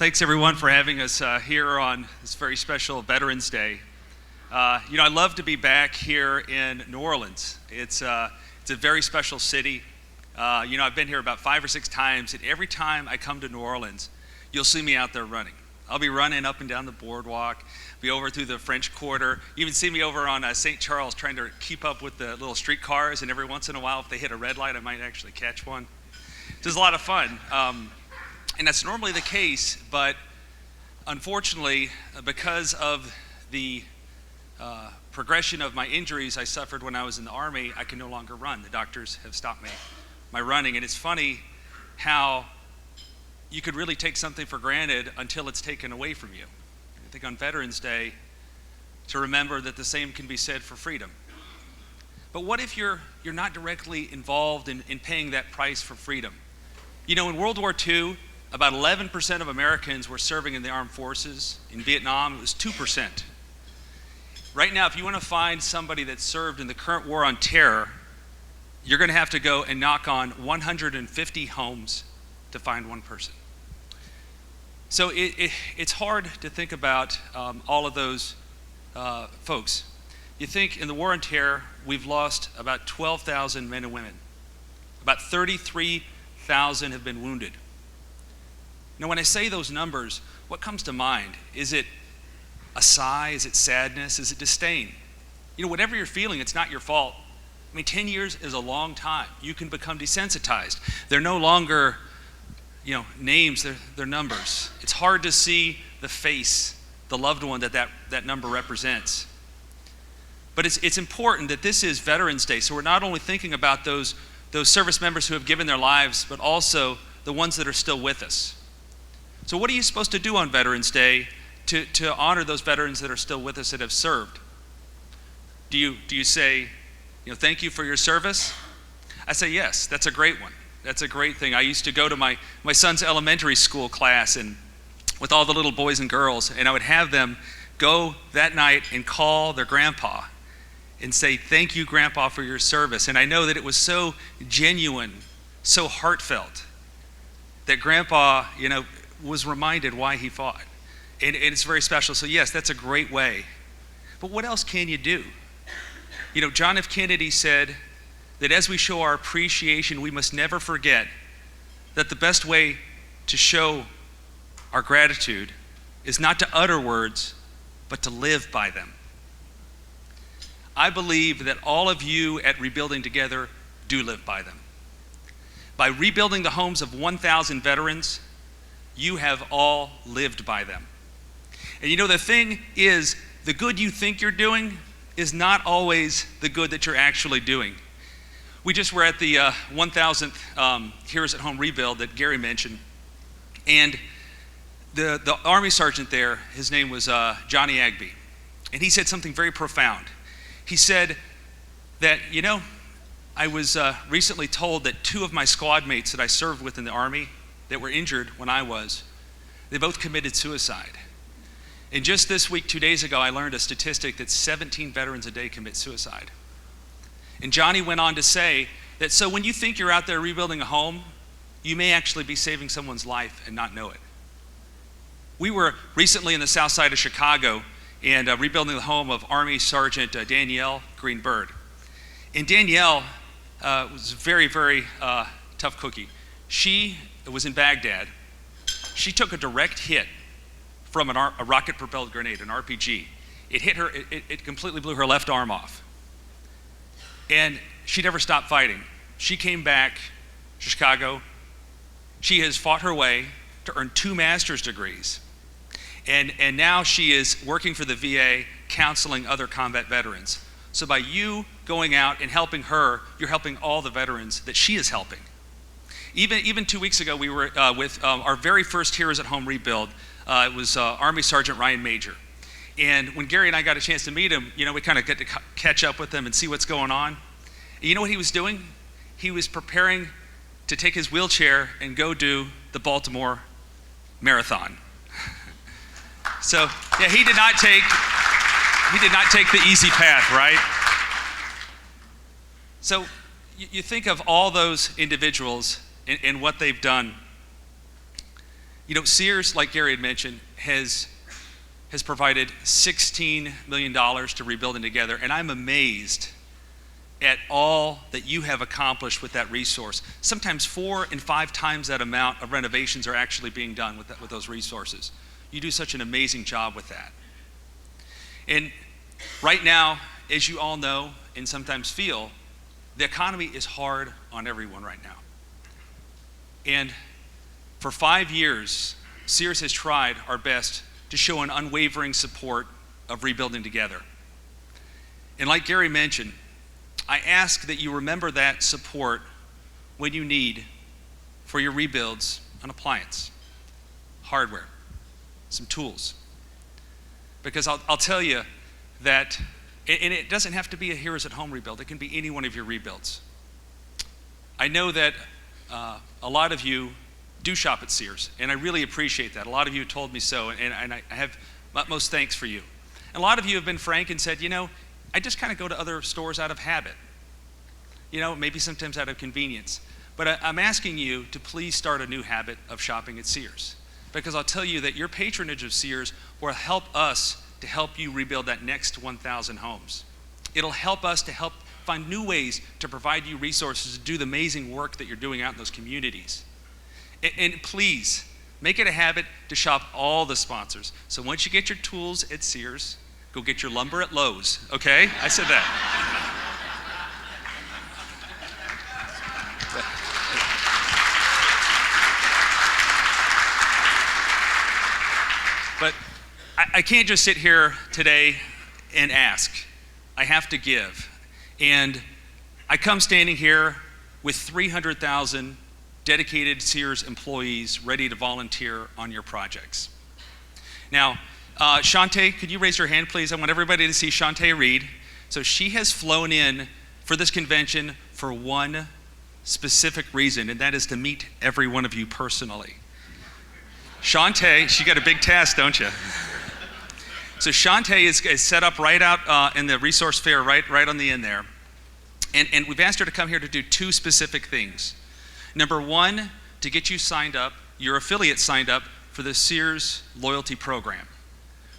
Thanks everyone for having us here on this very special Veterans Day. I love to be back here in New Orleans. It's a very special city. I've been here about 5 or 6 times, and every time I come to New Orleans, you'll see me out there running. I'll be running up and down the boardwalk, be over through the French Quarter. You even see me over on St. Charles trying to keep up with the little streetcars, and every once in a while, if they hit a red light, I might actually catch one. It's a lot of fun. And that's normally the case, but unfortunately, because of the progression of my injuries I suffered when I was in the Army, I can no longer run. The doctors have stopped my running, and it's funny how you could really take something for granted until it's taken away from you. I think on Veterans Day, to remember that the same can be said for freedom. But what if you're not directly involved in paying that price for freedom? In World War II, about 11% of Americans were serving in the armed forces. In Vietnam, it was 2%. Right now, if you want to find somebody that served in the current war on terror, you're going to have to go and knock on 150 homes to find one person. So it's hard to think about all of those folks. You think in the war on terror, we've lost about 12,000 men and women. About 33,000 have been wounded. Now, when I say those numbers, what comes to mind? Is it a sigh? Is it sadness? Is it disdain? Whatever you're feeling, it's not your fault. 10 years is a long time. You can become desensitized. They're no longer, names, they're numbers. It's hard to see the face, the loved one that number represents. But it's important that this is Veterans Day, so we're not only thinking about those service members who have given their lives, but also the ones that are still with us. So what are you supposed to do on Veterans Day to honor those veterans that are still with us that have served? Do you say, thank you for your service? I say yes, that's a great one. That's a great thing. I used to go to my son's elementary school class and with all the little boys and girls, and I would have them go that night and call their grandpa and say, thank you, Grandpa, for your service. And I know that it was so genuine, so heartfelt, that Grandpa, was reminded why he fought. And it's very special. So yes, that's a great way. But what else can you do? John F. Kennedy said that as we show our appreciation, we must never forget that the best way to show our gratitude is not to utter words, but to live by them. I believe that all of you at Rebuilding Together do live by them. By rebuilding the homes of 1,000 veterans, you have all lived by them. And the thing is, the good you think you're doing is not always the good that you're actually doing. We just were at the 1,000th Heroes at Home rebuild that Gary mentioned, and the Army sergeant there, his name was Johnny Agby, and he said something very profound. He said that, I was recently told that 2 of my squad mates that I served with in the Army that were injured when I was, they both committed suicide. And just this week, 2 days ago, I learned a statistic that 17 veterans a day commit suicide. And Johnny went on to say that so when you think you're out there rebuilding a home, you may actually be saving someone's life and not know it. We were recently in the south side of Chicago and rebuilding the home of Army Sergeant Danielle Green-Bird. And Danielle was a very, very tough cookie. She was in Baghdad. She took a direct hit from a rocket-propelled grenade, an RPG. It hit her, it completely blew her left arm off. And she never stopped fighting. She came back to Chicago. She has fought her way to earn 2 master's degrees. And now she is working for the VA, counseling other combat veterans. So by you going out and helping her, you're helping all the veterans that she is helping. Even 2 weeks ago, we were with our very first Heroes at Home rebuild. It was Army Sergeant Ryan Major. And when Gary and I got a chance to meet him, we kind of get to catch up with him and see what's going on. And you know what he was doing? He was preparing to take his wheelchair and go do the Baltimore Marathon. So, yeah, he did not take the easy path, right? So you think of all those individuals and what they've done. You know, Sears, like Gary had mentioned, has provided $16 million to Rebuilding Together, and I'm amazed at all that you have accomplished with that resource. Sometimes 4 and 5 times that amount of renovations are actually being done with those resources. You do such an amazing job with that. And right now, as you all know and sometimes feel, the economy is hard on everyone right now. And for 5 years, Sears has tried our best to show an unwavering support of Rebuilding Together. And like Gary mentioned, I ask that you remember that support when you need for your rebuilds an appliance, hardware, some tools. Because I'll tell you that, and it doesn't have to be a Heroes at Home rebuild, it can be any one of your rebuilds. I know that a lot of you do shop at Sears, and I really appreciate that. A lot of you have told me so, and I have utmost thanks for you. And a lot of you have been frank and said, you know, I just kind of go to other stores out of habit. You know, maybe sometimes out of convenience. But I'm asking you to please start a new habit of shopping at Sears. Because I'll tell you that your patronage of Sears will help us to help you rebuild that next 1,000 homes. It'll help us to help find new ways to provide you resources to do the amazing work that you're doing out in those communities. And please, make it a habit to shop all the sponsors. So once you get your tools at Sears, go get your lumber at Lowe's, okay? I said that. But I can't just sit here today and ask. I have to give. And I come standing here with 300,000 dedicated Sears employees ready to volunteer on your projects. Now, Shantae, could you raise your hand, please? I want everybody to see Shantae Reed. So she has flown in for this convention for one specific reason, and that is to meet every one of you personally. Shantae, she got a big task, don't you? So Shantae is set up right out in the resource fair, right on the end there. And we've asked her to come here to do 2 specific things. Number 1, to get you signed up, your affiliate signed up for the Sears loyalty program.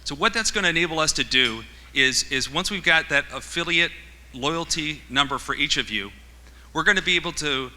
So what that's going to enable us to do is once we've got that affiliate loyalty number for each of you, we're going to be able to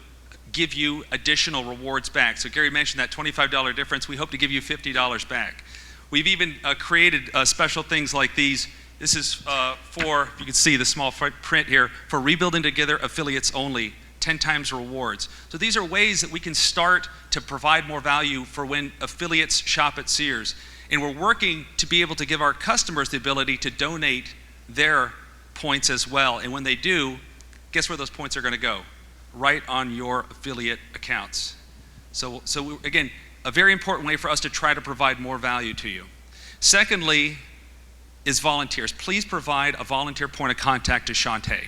give you additional rewards back. So Gary mentioned that $25 difference. We hope to give you $50 back. We've even created special things like these. This is for, if you can see the small print here, for Rebuilding Together affiliates only, 10 times rewards. So these are ways that we can start to provide more value for when affiliates shop at Sears. And we're working to be able to give our customers the ability to donate their points as well. And when they do, guess where those points are going to go? Right on your affiliate accounts. So again, a very important way for us to try to provide more value to you. Secondly is volunteers. Please provide a volunteer point of contact to Shantae.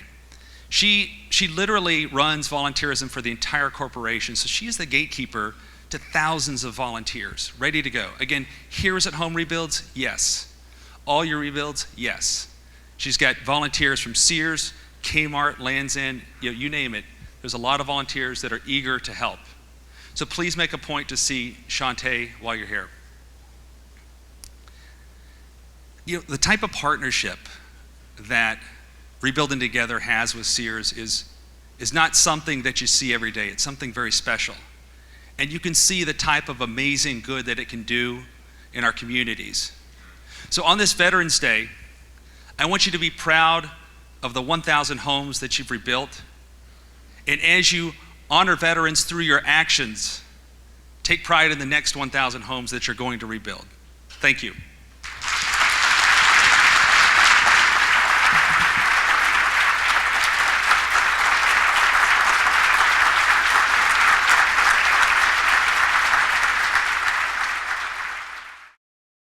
She literally runs volunteerism for the entire corporation, so she is the gatekeeper to thousands of volunteers, ready to go. Again, Heroes at Home rebuilds, yes. All your rebuilds, yes. She's got volunteers from Sears, Kmart, Lands' End, you name it. There's a lot of volunteers that are eager to help. So please make a point to see Shantae while you're here. You know, the type of partnership that Rebuilding Together has with Sears is not something that you see every day. It's something very special. And you can see the type of amazing good that it can do in our communities. So on this Veterans Day, I want you to be proud of the 1,000 homes that you've rebuilt. And as you honor veterans through your actions, take pride in the next 1,000 homes that you're going to rebuild. Thank you.